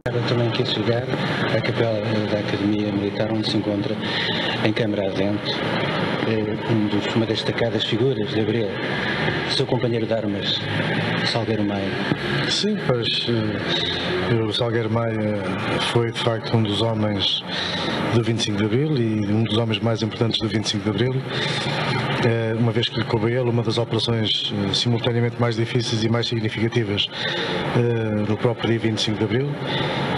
Também quis chegar à capela da Academia Militar, onde se encontra em câmara adentro uma das destacadas figuras de Abril, seu companheiro de armas, Salgueiro Maia. Sim, pois o Salgueiro Maia foi de facto um dos homens do 25 de Abril e um dos homens mais importantes do 25 de Abril, uma vez que lhe coube a ele uma das operações simultaneamente mais difíceis e mais significativas no próprio dia 25 de Abril.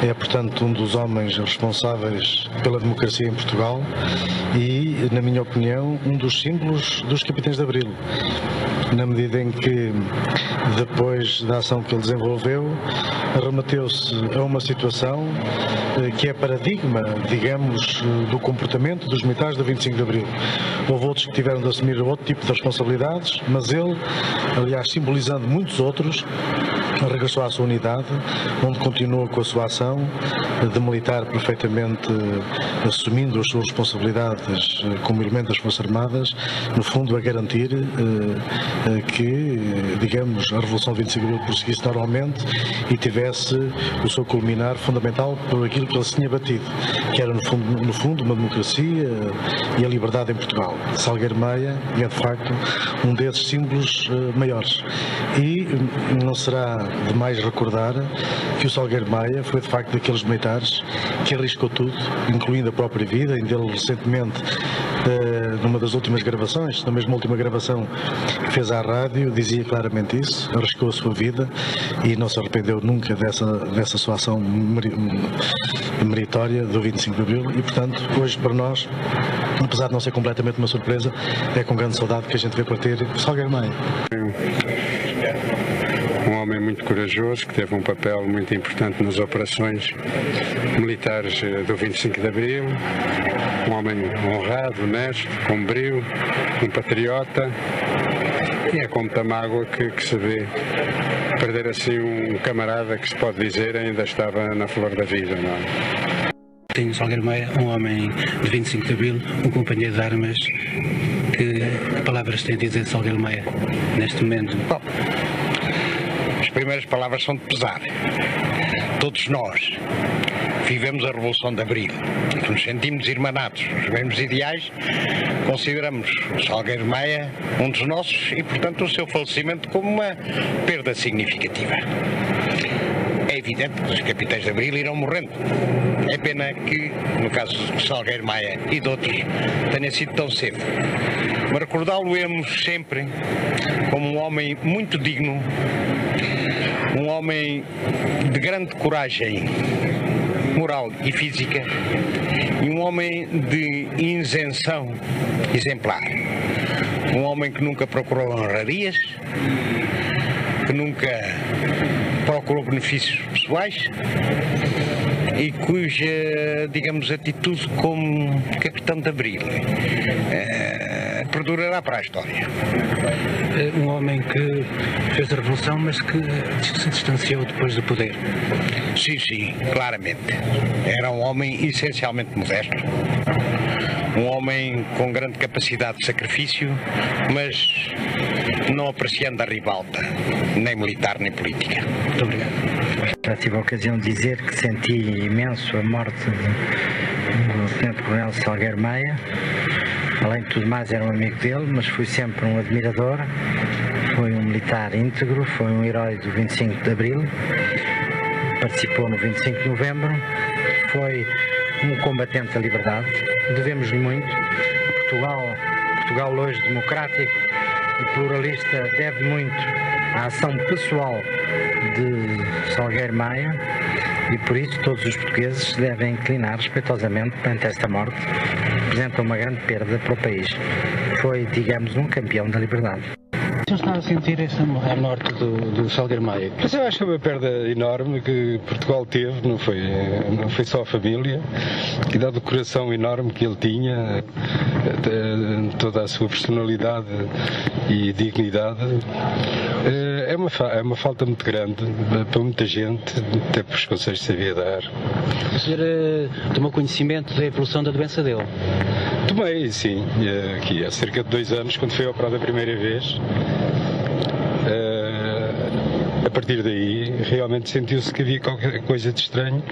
É, portanto, um dos homens responsáveis pela democracia em Portugal e, na minha opinião, um dos símbolos dos capitães de Abril, na medida em que, depois da ação que ele desenvolveu, remeteu-se a uma situação que é paradigma, digamos, do comportamento dos militares do 25 de Abril. Houve outros que tiveram de assumir outro tipo de responsabilidades, mas ele, aliás, simbolizando muitos outros, regressou à sua unidade, onde continua com a sua ação de militar perfeitamente assumindo as suas responsabilidades como elemento das Forças Armadas, no fundo a garantir que, digamos, a Revolução de 25 de Abril prosseguisse normalmente e tivesse o seu culminar fundamental por aquilo que ele se tinha batido, que era no fundo uma democracia e a liberdade em Portugal. Salgueiro Maia é de facto um desses símbolos maiores. E não será demais recordar que o Salgueiro Maia foi de facto daqueles militares que arriscou tudo, incluindo a própria vida. Ainda ele recentemente, numa das últimas gravações, na mesma última gravação que fez à rádio, dizia claramente isso, arriscou a sua vida e não se arrependeu nunca dessa sua ação meritória do 25 de Abril e, portanto, hoje para nós, apesar de não ser completamente uma surpresa, é com grande saudade que a gente vê partir o Salgueiro Maia. Um homem muito corajoso, que teve um papel muito importante nas operações militares do 25 de Abril, um homem honrado, honesto, com brio, um patriota, e é com muita mágoa que se vê perder assim um camarada que se pode dizer ainda estava na flor da vida, não é? Tenho Salgueiro Maia, um homem de 25 de Abril, um companheiro de armas. Que palavras tem a dizer Salgueiro Maia neste momento? Bom, as primeiras palavras são de pesar. Todos nós vivemos a Revolução de Abril, nos sentimos irmanados, os mesmos ideais, consideramos o Salgueiro Maia um dos nossos e, portanto, o seu falecimento como uma perda significativa. É evidente que os capitães de Abril irão morrendo. É pena que, no caso de Salgueiro Maia e de outros, tenha sido tão cedo. Mas recordá-lo-emos sempre como um homem muito digno, um homem de grande coragem moral e física e um homem de isenção exemplar. Um homem que nunca procurou honrarias, que nunca procurou benefícios pessoais e cuja, digamos, atitude como capitão de Abril perdurará para a história. Um homem que fez a Revolução, mas que se distanciou depois do poder. Sim, claramente. Era um homem essencialmente modesto, um homem com grande capacidade de sacrifício, mas não apreciando a ribalta, nem militar nem política. Muito obrigado. Já tive a ocasião de dizer que senti imenso a morte do Tenente-Coronel Salgueiro Maia. Além de tudo mais, era um amigo dele, mas fui sempre um admirador. Foi um militar íntegro, foi um herói do 25 de Abril, participou no 25 de Novembro, foi um combatente da liberdade. Devemos-lhe muito. Portugal hoje democrático e pluralista deve muito à ação pessoal de Salgueiro Maia e por isso todos os portugueses se devem inclinar respeitosamente perante esta morte, que representa uma grande perda para o país. Foi, digamos, um campeão da liberdade. O senhor está a sentir essa morte do Salgueiro Maia? Mas eu acho que é uma perda enorme que Portugal teve, não foi só a família, e dado o coração enorme que ele tinha, toda a sua personalidade e dignidade, é uma falta muito grande para muita gente, até para os conselhos de sabia dar. O senhor tomou conhecimento da evolução da doença dele? Tomei, sim, aqui há cerca de 2 anos, quando fui operado a primeira vez. partir daí realmente sentiu-se que havia qualquer coisa de estranho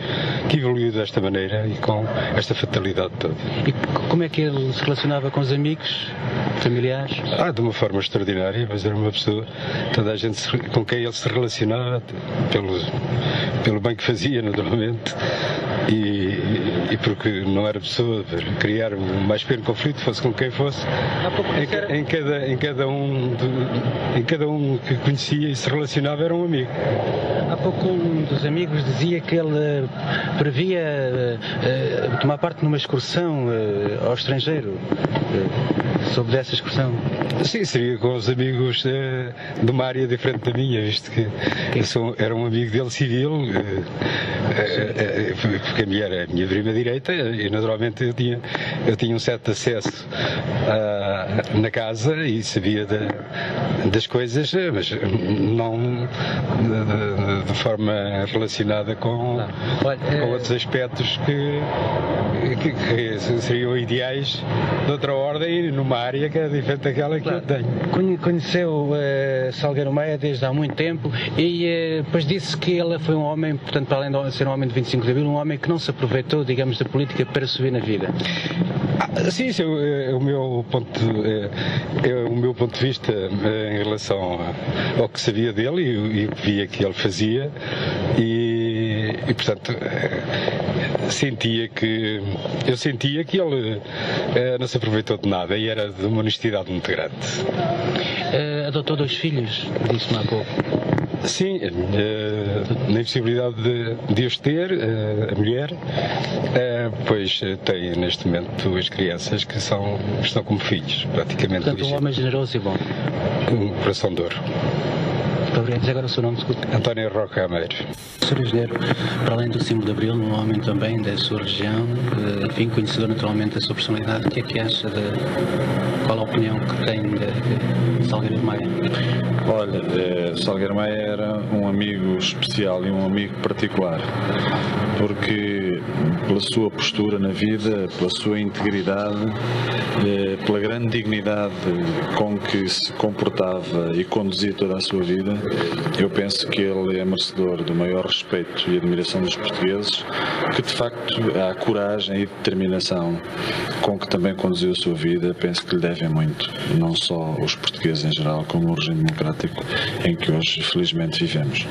que evoluiu desta maneira e com esta fatalidade toda. E como é que ele se relacionava com os amigos, familiares? De uma forma extraordinária, mas era uma pessoa, toda a gente com quem ele se relacionava, pelo bem que fazia, naturalmente, e porque não era pessoa para criar um mais pequeno conflito, fosse com quem fosse, em cada um que conhecia e se relacionava era um amigo. Há pouco um dos amigos dizia que ele previa tomar parte numa excursão ao estrangeiro. Soube dessa excursão? Sim, seria com os amigos de uma área diferente da minha, visto que eu era um amigo dele civil, porque a mulher é a minha prima direita e naturalmente eu tinha um certo acesso na casa e sabia das coisas, mas não de forma relacionada com outros aspectos que seriam ideais de outra ordem numa área que é diferente daquela que eu tenho. Conheceu Salgueiro Maia desde há muito tempo e depois disse que ele foi um homem, portanto, para além de ser um homem de 25 de Abril, um homem que não se aproveitou, digamos, da política para subir na vida. Sim, isso é o meu ponto de vista em relação ao que sabia dele e o que via que ele fazia e portanto, eu sentia que ele não se aproveitou de nada e era de uma honestidade muito grande. Adotou 2 filhos, disse-me há pouco. Sim, na impossibilidade de os ter, a mulher, pois tem neste momento 2 crianças que estão como filhos, praticamente. Portanto, um homem generoso e bom. Um coração de ouro. Diz agora o seu nome, desculpe. António Roca Ameiro. Sr. Engenheiro, para além do símbolo de Abril, um homem também da sua região, enfim, conhecedor naturalmente da sua personalidade, o que é que acha qual a opinião que tem de Salgueiro Maia? Olha, Salgueiro Maia era um amigo especial e um amigo particular, porque pela sua postura na vida, pela sua integridade, pela grande dignidade com que se comportava e conduzia toda a sua vida, eu penso que ele é merecedor do maior respeito e admiração dos portugueses, que de facto a coragem e determinação com que também conduziu a sua vida, penso que lhe devem muito, não só os portugueses em geral, como o regime democrático em que hoje felizmente vivemos.